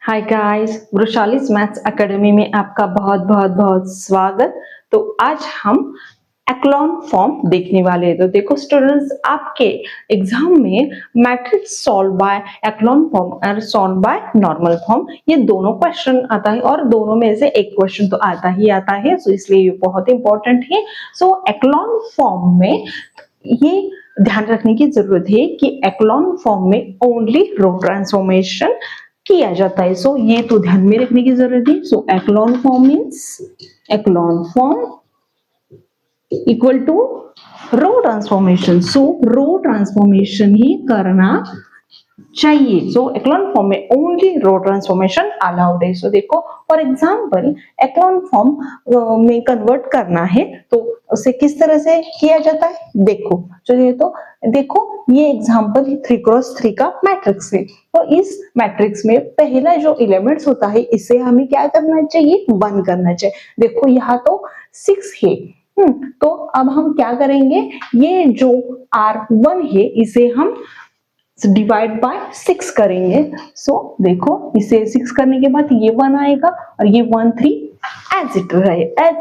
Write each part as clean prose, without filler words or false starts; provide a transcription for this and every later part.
Hi guys, वृशालीस maths academy में आपका बहुत बहुत बहुत स्वागत। तो आज हम एक्लॉन फॉर्म देखने वाले हैं। तो देखो स्टूडेंट्स, आपके एग्जाम में मैट्रिक्स सॉल्व बाय एक्लॉन फॉर्म और सॉल्व बाय नॉर्मल फॉर्म, ये दोनों क्वेश्चन आता है और दोनों में से एक क्वेश्चन तो आता ही आता है, सो इसलिए ये बहुत इंपॉर्टेंट है। सो एक्लॉन फॉर्म में ये ध्यान रखने की जरूरत है कि एक्लॉन फॉर्म में ओनली रो ट्रांसफॉर्मेशन किया जाता है। सो ये तो ध्यान में रखने की जरूरत है। So echelon form means echelon form equal to row transformation. So row transformation ही करना चाहिए। सो एक्लॉन फॉर्म में ओनली रो ट्रांसफॉर्मेशन अलाउड है। सो देखो फॉर एग्जांपल एक्लॉन फॉर्म में कन्वर्ट करना है तो उसे किस तरह से किया जाता है, देखो चलिए। तो देखो ये एग्जांपल 3x3 का मैट्रिक्स है। तो इस मैट्रिक्स में पहला जो एलिमेंट्स होता है इसे हमें क्या करना चाहिए, 1 करना चाहिए। देखो यहाँ तो 6 है। तो अब हम क्या करेंगे, ये जो R1 है इसे हम डिवाइड बाय 6 करेंगे। सो देखो इसे 6 करने के बाद ये 1 आएगा और ये 1 3 एज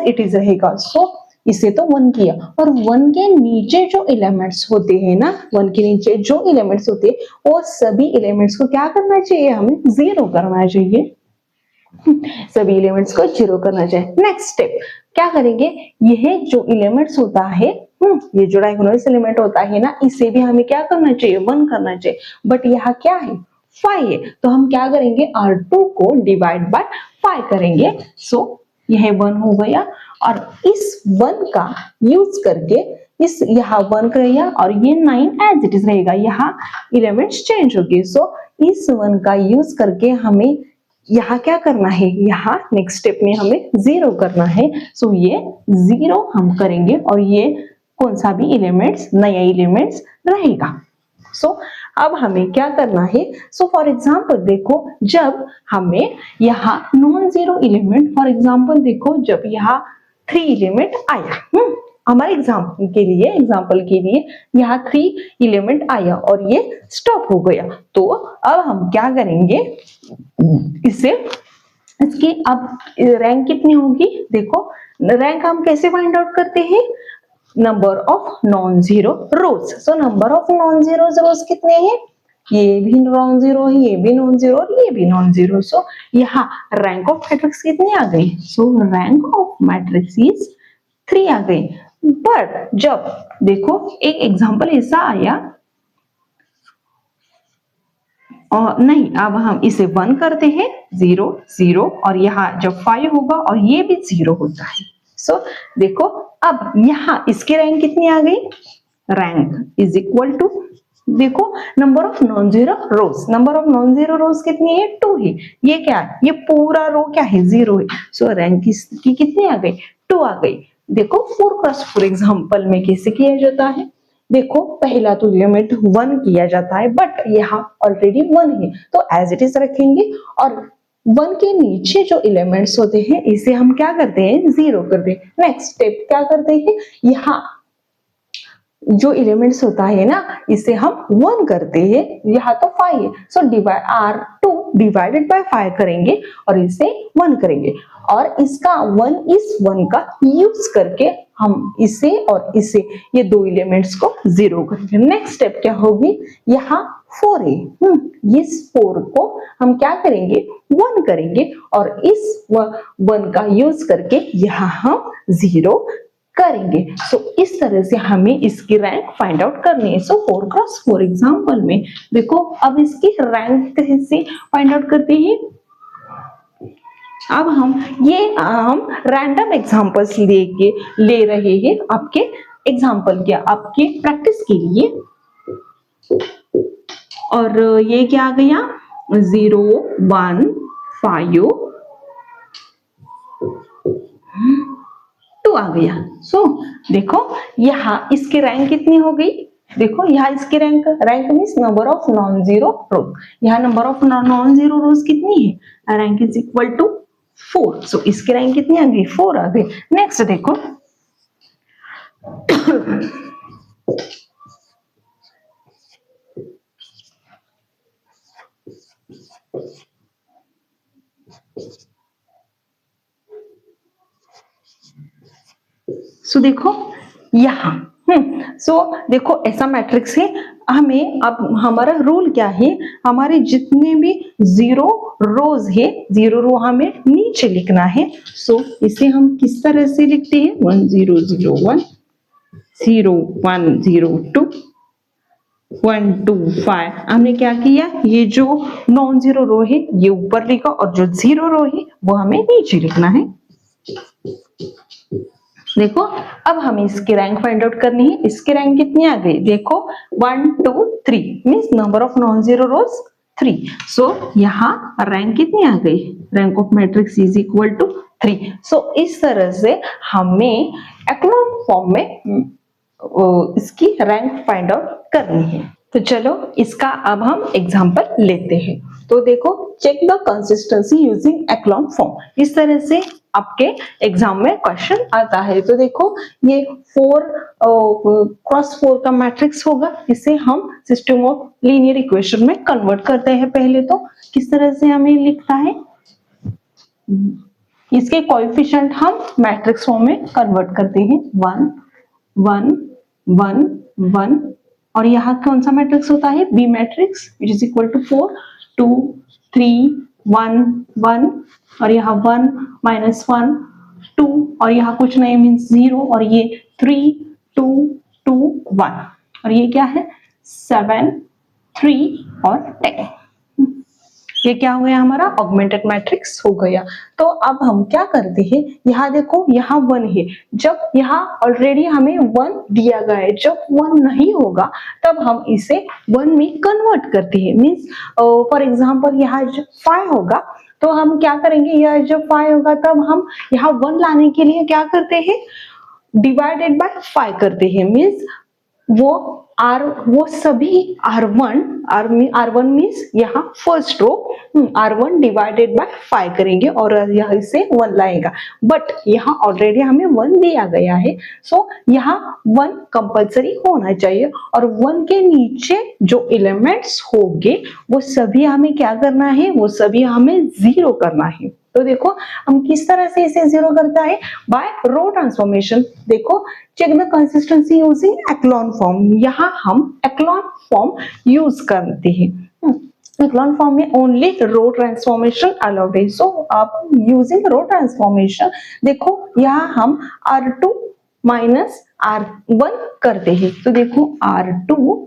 इट इज रहेगा। सो इसे तो 1 किया और 1 के नीचे जो एलिमेंट्स होते हैं ना, 1 के नीचे जो एलिमेंट्स होते हैं वो सभी एलिमेंट्स को क्या करना चाहिए, हमें 0 करना चाहिए। सभी एलिमेंट्स को 0 करना चाहिए। नेक्स्ट स्टेप क्या करेंगे, यह जो एलिमेंट्स होता है, ये जो डायगोनल एलिमेंट होता है ना, इसे भी हमें क्या करना चाहिए, 1 करना चाहिए। बट यहाँ क्या है, 5 है, तो हम क्या करेंगे, R2 को डिवाइड बाय 5 करेंगे। सो यह 1 हो गया और इस 1 का यूज करके इस यहाँ 1 करेगा और ये 9 एज इट इज रहेगा। यहाँ एलिमेंट्स चेंज हो गए। सो इस 1 का यूज करके हमें यहाँ क्या करना है, यहाँ नेक्स्ट स्टेप में हमें 0 करना है। सो ये 0 हम करेंगे और ये कौन सा भी एलिमेंट्स, नया एलिमेंट्स रहेगा। सो अब हमें क्या करना है, सो फॉर एग्जांपल देखो जब हमें यहाँ non zero element, for example देखो जब यहाँ 3 एलिमेंट आया, हमारे एग्जाम्पल के लिए यहाँ 3 एलिमेंट आया और ये स्टॉप हो गया। तो अब हम क्या करेंगे, इसे इसकी अब रैंक कितनी होगी, देखो रैंक हम कैसे फाइंड आउट करते हैं, number of non zero rose. So number of non zero रोज कितने हैं, ये भी नॉन जीरो है, ये भी नॉन जीरो और ये भी नॉन जीरो। सो यहाँ रैंक ऑफ मैट्रिक्स कितनी आ गई, सो रैंक ऑफ मैट्रिक्स इज 3 आ गई। बट जब देखो एक एग्जांपल ऐसा आया और नहीं, अब हम इसे 1 करते हैं, 0 0 और यहाँ जब 5 होगा और ये भी 0 होता है। सो देखो अब यहाँ इसकी रैंक कितनी आ गई, रैंक इज इक्वल टू, देखो number of non zero rose, number of non zero rows कितनी है, 2 है। ये क्या है, ये पूरा रो क्या है, 0 है। सो रैंक इसकी कितनी आ गई, 2 आ गई। देखो 4x4 एग्जांपल में कैसे किया जाता है, देखो पहला तो लिमिट 1 किया जाता है बट यहाँ ऑलरेडी 1 है तो एज इट इज रखेंगे और 1 के नीचे जो एलिमेंट्स होते हैं इसे हम क्या करते हैं, 0 करते हैं। नेक्स्ट स्टेप क्या करते हैं, यहाँ जो एलिमेंट्स होता है ना इसे हम 1 करते हैं, यहाँ तो 5 है। सो R2 डिवाइडेड बाय 5 करेंगे और इसे 1 करेंगे और इसका 1 इस 1 का यूज करके हम इसे और इसे, ये दो एलिमेंट्स को 0 करेंगे। नेक्स्ट स्टेप क्या होगी, यहाँ 4 है, इस 4 को हम क्या करेंगे, 1 करेंगे और इस 1 का यूज करके यहाँ हम 0 करेंगे। सो इस तरह से हमें इसकी रैंक फाइंड आउट करनी है। सो 4x4 एग्जांपल में देखो अब इसकी रैंक कैसे फाइंड आउट करते हैं, अब हम रैंडम एग्जांपल्स ले रहे हैं आपके एग्जांपल के, आपके प्रैक्टिस के लिए। और ये क्या आ गया, 0 1 5 2 आ गया। सो देखो यहाँ इसकी रैंक कितनी हो गई, देखो यहाँ इसकी rank means number of non zero rows, यहाँ number of non zero rows कितनी है, rank is equal to 4। So इसकी रैंक कितनी आ गई, 4 आ गई। नेक्स्ट देखो सो देखो यहाँ सो देखो ऐसा मैट्रिक्स है। हमें अब हमारा रूल क्या है, हमारे जितने भी 0 रोज है, 0 रो हमें नीचे लिखना है। सो इसे हम किस तरह से लिखते हैं, 1 0 0 1 0 1 0 2 1 2 5। हमने क्या किया, ये जो नॉन जीरो रो है ये ऊपर लिखा और जो 0 रो है वो हमें नीचे लिखना है। देखो अब हमें इसकी रैंक फाइंड आउट करनी है। इसकी रैंक कितनी आ गई, देखो 1 2 3 means number of non zero rows 3। So यहाँ रैंक कितनी आ गई, rank of matrix is equal to 3। So इस तरह से हमें एक्लॉन फॉर्म में इसकी रैंक फाइंड आउट करनी है। तो चलो इसका अब हम एग्जांपल लेते हैं। तो देखो check the consistency using echelon form, इस तरह से आपके एग्जाम में क्वेश्चन आता है। तो देखो ये 4 क्रॉस 4 का मैट्रिक्स होगा, इसे हम सिस्टम ऑफ लीनियर इक्वेशन में कन्वर्ट करते हैं। पहले तो किस तरह से हमें लिखना है, इसके कोएफिशिएंट हम मैट्रिक्स फॉर्म में कन्वर्ट करते हैं, 1 1 1 1 और यहाँ कौन सा मैट्रिक्स होता है, B matrix which is equal to 4 2 3 1 1 और यहाँ 1 -1 2 और यहाँ कुछ नहीं मीन्स 0 और ये 3 2 2 1 और ये क्या है 7 3 और 10। ये क्या हो गया, हमारा ऑगमेंटेड मैट्रिक्स हो गया। तो अब हम क्या करते हैं, यहाँ देखो यहाँ 1 है, जब यहाँ ऑलरेडी हमें 1 दिया गया है, जब 1 नहीं होगा तब हम इसे 1 में कन्वर्ट करते हैं। मीन्स फॉर एग्जांपल यहाँ जब 5 होगा तो हम क्या करेंगे, यह जब 5 होगा तब हम यहाँ 1 लाने के लिए क्या करते हैं, डिवाइडेड बाय 5 करते हैं। मीन्स वो सभी R1 मीन्स यहाँ first row R1 divided by 5 करेंगे और यहाँ से 1 लाएगा। बट यहाँ ऑलरेडी हमें 1 दिया गया है, सो यहाँ 1 कंपल्सरी होना चाहिए और 1 के नीचे जो एलिमेंट्स होंगे वो सभी हमें क्या करना है, वो सभी हमें 0 करना है। तो देखो हम किस तरह से इसे 0 करता है, बाय रो ट्रांसफॉर्मेशन। देखो check the consistency using echelon form, यहाँ हम एक्लॉन फॉर्म यूज करते हैं। एक्लॉन फॉर्म में ओनली रो ट्रांसफॉर्मेशन अलाउड है। सो आप यूजिंग रो ट्रांसफॉर्मेशन, देखो यहाँ हम R2 माइनस R1 करते हैं। तो देखो R2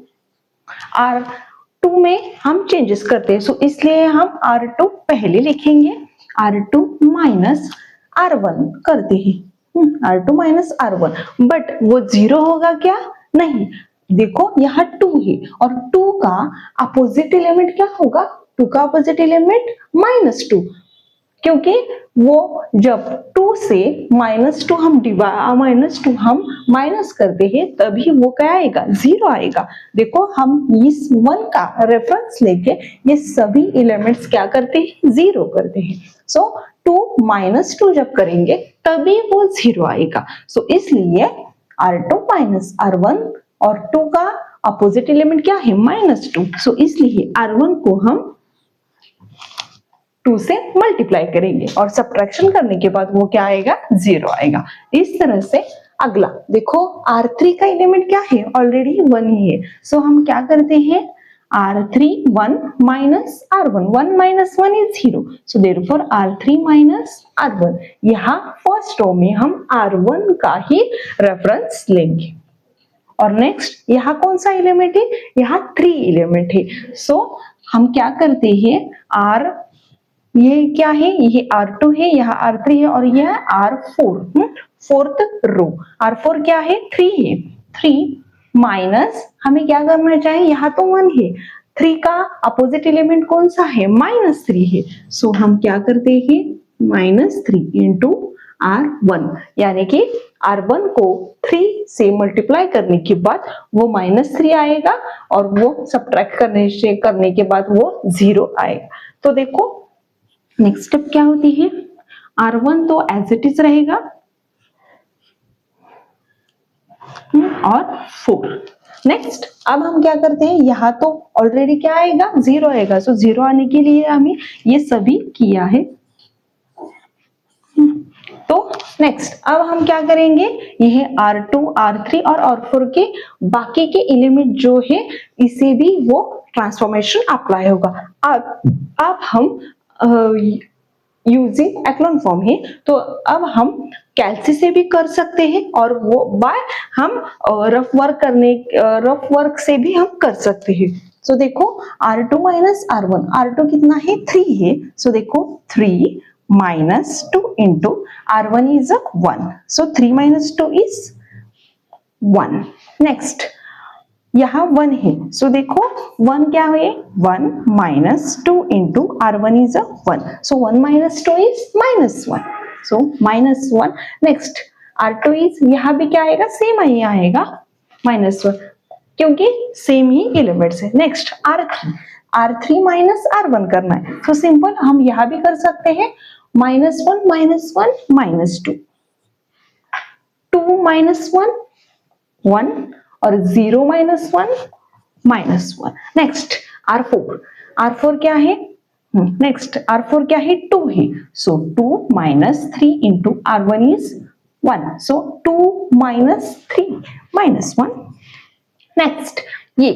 में हम चेंजेस करते हैं, सो इसलिए हम R2 पहले लिखेंगे, R2 माइनस R1 करते हैं, R2 माइनस R1। बट वो 0 होगा क्या, नहीं, देखो यहाँ 2 है और 2 का अपोजिट एलिमेंट क्या होगा, 2 का अपोजिट एलिमेंट -2, क्योंकि वो जब 2 से -2 हम माइनस करते हैं तभी वो क्या आएगा, 0 आएगा। देखो हम इस 1 का रेफरेंस लेके ये सभी एलिमेंट्स क्या करते हैं, 0 करते हैं। सो 2 -2 जब करेंगे तभी वो 0 आएगा। सो इसलिए R2 माइनस R1 और 2 का अपोजिट एलिमेंट क्या है, -2। सो इसलिए R1 को हम 2 से मल्टीप्लाई करेंगे और सब्ट्रैक्शन करने के बाद वो क्या आएगा, 0 आएगा। इस तरह से अगला देखो R3 का एलिमेंट क्या है, ऑलरेडी 1 ही है। सो हम क्या करते हैं, R3 1 minus R1, 1 minus 1 is 0। So therefore R3 minus R1, यहाँ फर्स्ट रो में हम R1 का ही रेफरेंस लेंगे। और नेक्स्ट यहाँ कौन सा एलिमेंट है, यहाँ 3 एलिमेंट है। सो हम क्या करते हैं, ये क्या है, ये R2 है, यहाँ R3 है और यह R4, फोर्थ रो। R4 क्या है, 3 है, 3 माइनस हमें क्या करना चाहिए, यहाँ तो 1 है, 3 का अपोजिट एलिमेंट कौन सा है, -3 है। सो हम क्या करते हैं, -3 इंटू R1, यानी कि R1 को 3 से मल्टीप्लाई करने के बाद वो -3 आएगा और वो सब्ट्रैक्ट करने के बाद वो 0 आएगा। तो देखो नेक्स्ट स्टेप क्या होती है, R1 तो एज इट इज रहेगा और 4। नेक्स्ट अब हम क्या करते हैं, यहाँ तो ऑलरेडी क्या आएगा, 0 आएगा। सो 0 आने के लिए हमें ये सभी किया है, तो नेक्स्ट अब हम क्या करेंगे, यह R2, R3 और R4 के बाकी के एलिमेंट जो है इसे भी वो ट्रांसफॉर्मेशन अप्लाई होगा। अब हम यूजिंग एक्लोन फॉर्म है, तो अब हम कैल्सी से भी कर सकते हैं और वो बाय हम रफ वर्क से भी हम कर सकते हैं। सो देखो R2 माइनस R1, R2 कितना है 3 है, सो देखो 3 minus 2 into R1 is 1, so 3 minus 2 is 1। Next यहाँ 1 है, सो देखो 1 क्या है 1 minus 2 into R1 is 1, so 1 minus 2 is -1, so -1। Next R2 is, यहाँ भी क्या आएगा सेम ही आएगा -1 क्योंकि सेम ही एलिमेंट्स है। नेक्स्ट R3 माइनस R1 करना है, तो सिंपल हम यहाँ भी कर सकते हैं -1 -2, 2 माइनस 1 1 और 0 माइनस 1 -1। नेक्स्ट R4 क्या है, नेक्स्ट R4 क्या है 2 है, सो 2 minus 3 into R1 is 1, so 2 minus 3 -1। Next ये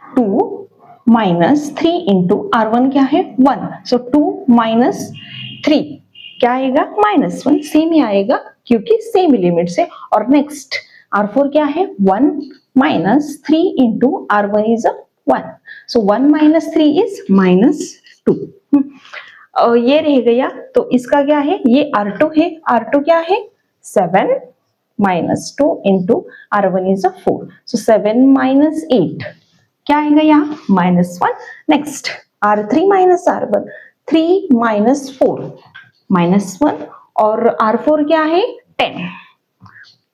2 माइनस 3 इंटू R1 क्या है 1, सो 2 माइनस 3 क्या आएगा -1, सेम ही आएगा क्योंकि सेम एलिमेंट्स है। और नेक्स्ट R4 क्या है 1 minus 3 into R1 is 1, so 1 minus 3 is -2। ये रह गया, तो इसका क्या है, ये R2 है, R2 क्या है 7 minus 2 into R1 is 4, so 7 minus 8 क्या आएगा यहाँ -1। Next R3 minus R1, 3 minus 4 -1 और R4 क्या है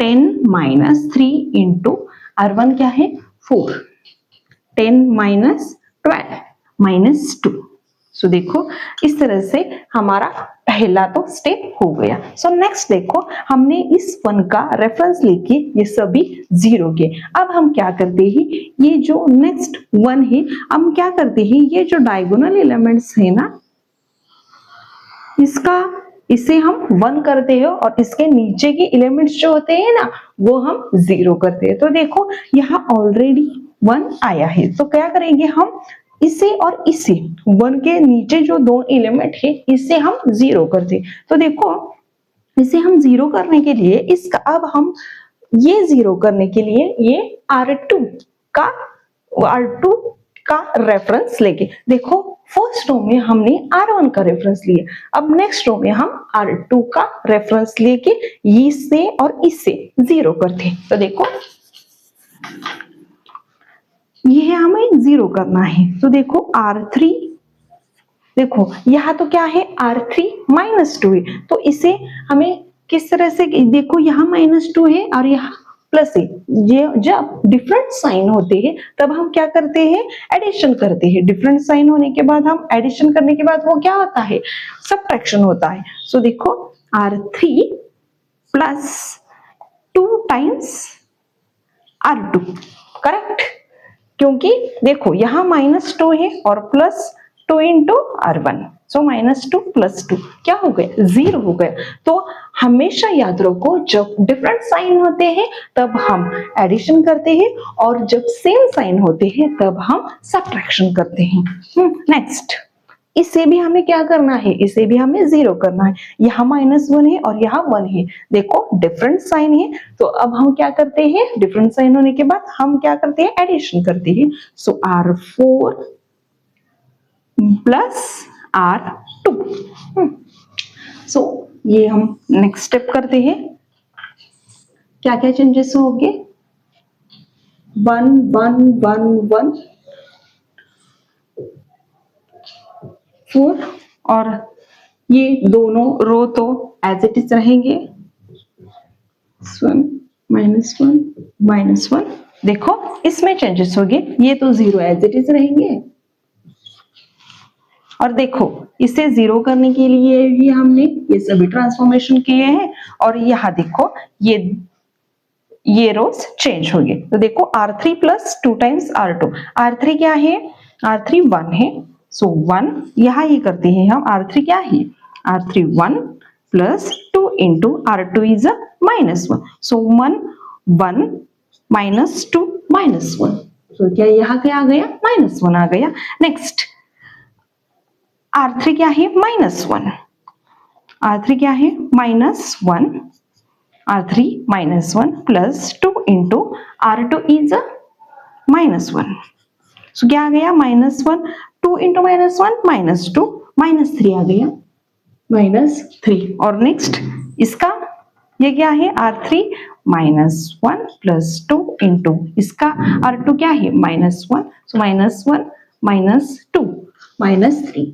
10 माइनस 3 इंटू R1 क्या है 4, 10 माइनस 12 -2। सो देखो इस तरह से हमारा पहला तो स्टेप हो गया। सो नेक्स्ट देखो हमने इस 1 का रेफरेंस लेके ये सभी 0 के, अब हम क्या करते हैं, ये जो नेक्स्ट 1 है हम क्या करते हैं, ये जो डायगोनल एलिमेंट्स है ना इसे हम 1 करते हैं और इसके नीचे के एलिमेंट्स जो होते हैं ना वो हम 0 करते हैं। तो देखो यहाँ ऑलरेडी 1 आया है, तो क्या करेंगे हम इसे और इसे 1 के नीचे जो दो एलिमेंट है इसे हम 0 करते हैं। तो देखो इसे हम 0 करने के लिए इसका अब हम ये 0 करने के लिए ये R2 का रेफरेंस लेके, देखो फर्स्ट रो में हमने R1 का रेफरेंस लिया, अब नेक्स्ट रो में हम R2 का रेफरेंस लेके इससे और इससे 0 करते हैं। तो देखो ये हमें 0 करना है, तो देखो R3, देखो यहाँ तो क्या है R3 -2 है, तो इसे हमें किस तरह से, देखो यहाँ -2 है और यहाँ प्लस है, ये जब डिफरेंट साइन होते हैं तब हम क्या करते हैं एडिशन करते हैं, डिफरेंट साइन होने के बाद हम एडिशन करने के बाद वो क्या होता है सबट्रैक्शन होता है। सो देखो R3 plus 2 times R2, correct, क्योंकि देखो यहाँ -2 है और प्लस 2 इंटू R1, सो -2 प्लस 2 क्या हो गया 0 हो गया। तो हमेशा याद रखो जब डिफरेंट साइन होते हैं तब हम एडिशन करते हैं और जब सेम साइन होते हैं तब हम सब्ट्रैक्शन करते हैं। नेक्स्ट इसे भी हमें क्या करना है, इसे भी हमें 0 करना है, यहाँ -1 है और यहाँ 1 है, देखो डिफरेंट साइन है, तो अब हम क्या करते हैं डिफरेंट साइन होने के बाद हम क्या करते हैं एडिशन करते हैं। सो R4 प्लस R2। सो ये हम नेक्स्ट स्टेप करते हैं, क्या क्या चेंजेस हो गए 1 1 1 1 4 और ये दोनों रो तो एज इट इज रहेंगे, 1 -1 देखो इसमें चेंजेस हो गए, ये तो 0 एज इट इज रहेंगे और देखो इसे 0 करने के लिए भी हमने ये सभी ट्रांसफॉर्मेशन किए हैं और यहाँ देखो ये रोज चेंज हो गए। तो देखो R3 plus 2 times R2, R3 क्या है R3 1 है, सो 1 यहाँ ये करते हैं हम, R3 क्या है R3 1 plus 2 into R2 is a -1. So 1 1 -2 -1. So क्या यहाँ क्या आ गया? -1 आ गया. नेक्स्ट R3 क्या है? -1. R3 क्या है? -1. R3 -1 plus 2 into R2 is a -1. So क्या आ गया? -1. 2 into -1 -2 -3 आ गया. -3. और नेक्स्ट इसका ये क्या है? R3 -1 plus 2 into इसका R2 क्या है? -1. So -1 -2 -3.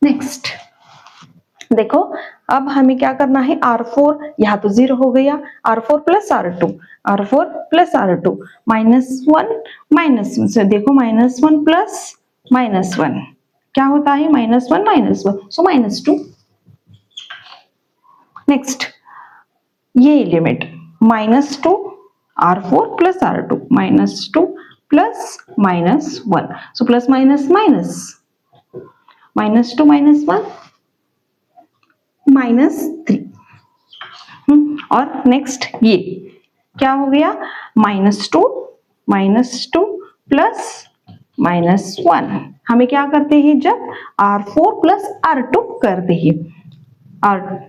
नेक्स्ट देखो अब हमें क्या करना है? R4 यहाँ तो 0 हो गया. R4 plus R2 -1 से देखो -1 plus -1 क्या होता है? -1 so -2. नेक्स्ट ये element -2 R4 plus R2 -2 plus -1 so plus minus minus -2 -1 -3. और नेक्स्ट ये क्या हो गया? -2 प्लस -1. हमें क्या करते हैं जब R4 प्लस R2 करते हैं?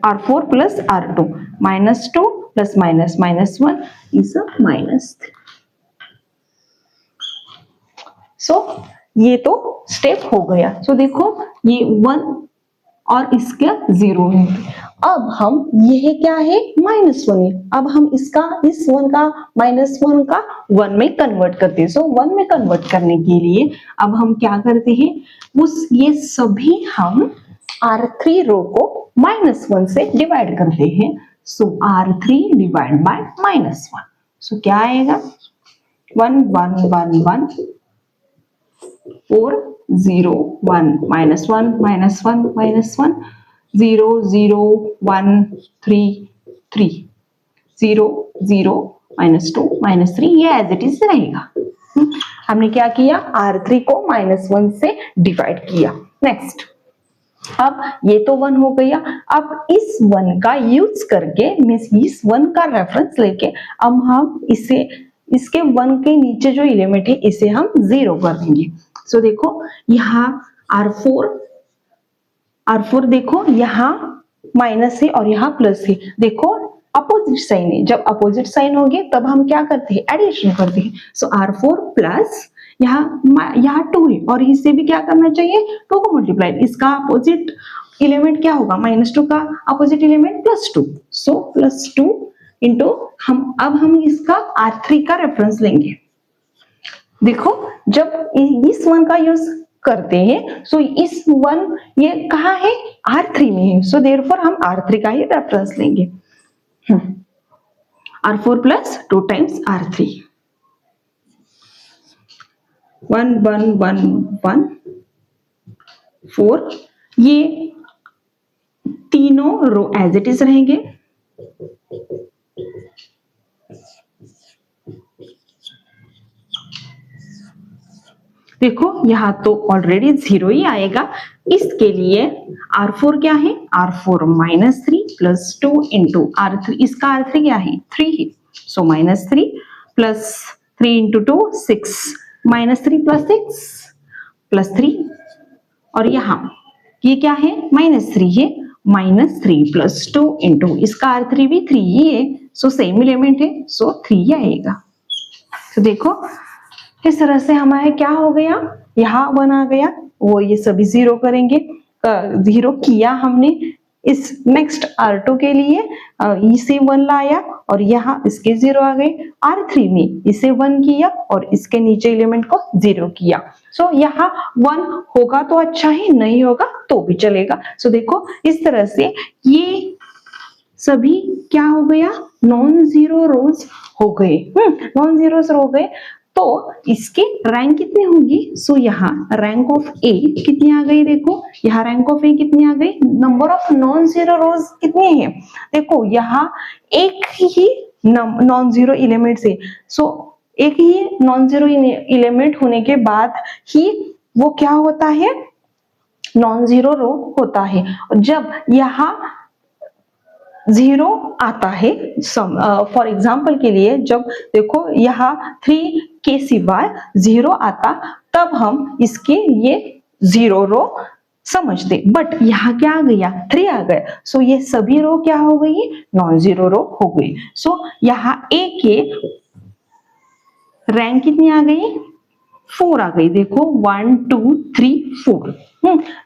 R4 plus R2 -2 plus -1 is -3. सो ये तो स्टेप हो गया. सो देखो ये 1 और इसका 0 है. अब हम यह क्या है? -1 है. अब हम इसका इस 1 का -1 का 1 में कन्वर्ट करते हैं. सो 1 में कन्वर्ट करने के लिए अब हम क्या करते हैं? ये सभी हम R3 रो को -1 से डिवाइड करते हैं. सो R3 डिवाइड बाय -1. सो क्या आएगा? 1 1 1 1 4 0 1 -1 -1 -1 0 0 1 3 3 0 0 -2 -3 ये एज इट इज रहेगा. हमने क्या किया? R3 को -1 से डिवाइड किया. नेक्स्ट अब ये तो 1 हो गया. अब इस 1 का यूज करके मीन्स इस 1 का रेफरेंस लेके अब हम इसे इसके 1 के नीचे जो एलिमेंट है इसे हम 0 कर देंगे. सो देखो यहाँ R4 देखो यहाँ माइनस है और यहाँ प्लस है. देखो अपोजिट साइन है. जब अपोजिट साइन होंगे तब हम क्या करते हैं? एडिशन करते हैं. सो R4 प्लस यहाँ 2 है और इससे भी क्या करना चाहिए? 2 को मल्टीप्लाई. इसका अपोजिट एलिमेंट क्या होगा? -2 का अपोजिट एलिमेंट +2. सो +2 इंटू अब हम इसका R3 का रेफरेंस लेंगे. देखो जब इस 1 का यूज करते हैं सो इस 1 ये कहाँ है? R3 में है. सो देयरफॉर हम R3 का ही रेफरेंस लेंगे. R4 plus 2 times R3 1 1 1 1 4. ये तीनों रो एज इट इज रहेंगे. देखो यहाँ तो ऑलरेडी 0 ही आएगा. इसके लिए R4 क्या है? R4 -3 plus 2 into R3. इसका R3 क्या है? 3 है. सो -3 प्लस 3 इंटू 2 6 -3 प्लस 6 प्लस 3. और यहाँ ये क्या है? -3 है. -3 प्लस 2 इंटू इसका R3 भी 3 ही है. सो सेम एलिमेंट है. सो 3 आएगा. तो देखो इस तरह से हमारे क्या हो गया? यहाँ 1 आ गया. वो ये सभी 0 करेंगे. 0 किया हमने. इस नेक्स्ट R2 के लिए इसे 1 लाया और यहाँ इसके 0 आ गए. R3 में इसे 1 किया और इसके नीचे एलिमेंट को 0 किया. सो यहाँ 1 होगा तो अच्छा ही, नहीं होगा तो भी चलेगा. सो देखो इस तरह से ये सभी क्या हो गया? नॉन जीरो रोज हो गए. नॉन जीरोस हो गए. तो इसकी रैंक कितनी होगी? सो यहाँ रैंक ऑफ ए कितनी आ गई? देखो यहाँ रैंक ऑफ ए कितनी आ गई? नंबर ऑफ नॉन जीरो रोज कितने हैं? देखो यहाँ एक ही नॉन जीरो एलिमेंट है. सो एक ही नॉन जीरो एलिमेंट होने के बाद ही वो क्या होता है? नॉन जीरो रो होता है. जब यहाँ जीरो आता है फॉर एग्जाम्पल के लिए, जब देखो यहाँ 3 के सिवाय जीरो आता तब हम इसके ये जीरो रो समझते, बट यहाँ क्या आ गया 3 आ गया, सो ये सभी रो क्या हो गई, नॉन जीरो रो हो गई। सो यहाँ ए के रैंक कितनी आ गई, 4 आ गई। देखो 1 2 3 4,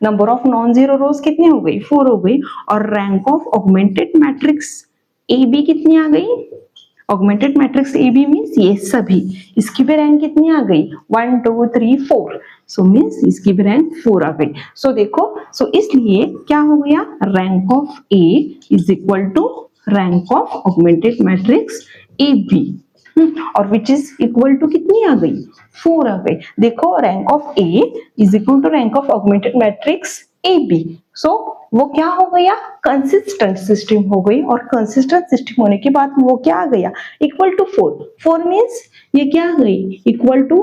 number of non zero rows कितनी हो गई, 4 हो गई। और rank of augmented matrix A B कितनी आ गई, augmented matrix A B means ये सभी, इसकी भी रैंक कितनी आ गई 1 2 3 4, सो मीन्स इसकी भी रैंक 4 आ गई। सो देखो, सो इसलिए क्या हो गया, rank of A is equal to rank of augmented matrix A B, और विच इज इक्वल टू कितनी आ गई, 4 आ गई। देखो rank of A is equal to rank of augmented matrix A B, so वो क्या हो गया, कंसिस्टेंट सिस्टम हो गई, और कंसिस्टेंट सिस्टम होने के बाद वो क्या आ गया, इक्वल टू 4, 4 मीन्स ये क्या आ गई, इक्वल टू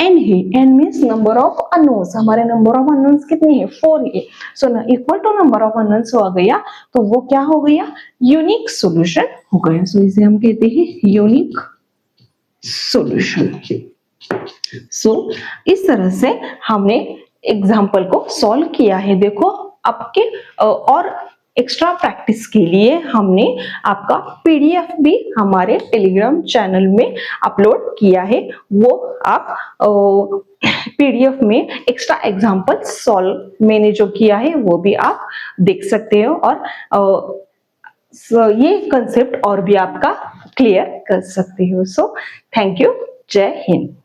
n है, n means number of unknowns, हमारे नंबर ऑफ अननोन्स कितने हैं, 4 है, so equal to number of unknowns आ गया, तो वो क्या हो गया, यूनिक सॉल्यूशन हो गया। सो इसे हम कहते हैं यूनिक सॉल्यूशन। सो इस तरह से हमने एग्जाम्पल को सॉल्व किया है। देखो आपके और एक्स्ट्रा प्रैक्टिस के लिए हमने आपका पीडीएफ भी हमारे टेलीग्राम चैनल में अपलोड किया है, वो आप पीडीएफ में एक्स्ट्रा एग्जाम्पल सॉल्व मैंने जो किया है वो भी आप देख सकते हो, और ये कंसेप्ट और भी आपका क्लियर कर सकते हो। सो थैंक यू, जय हिंद।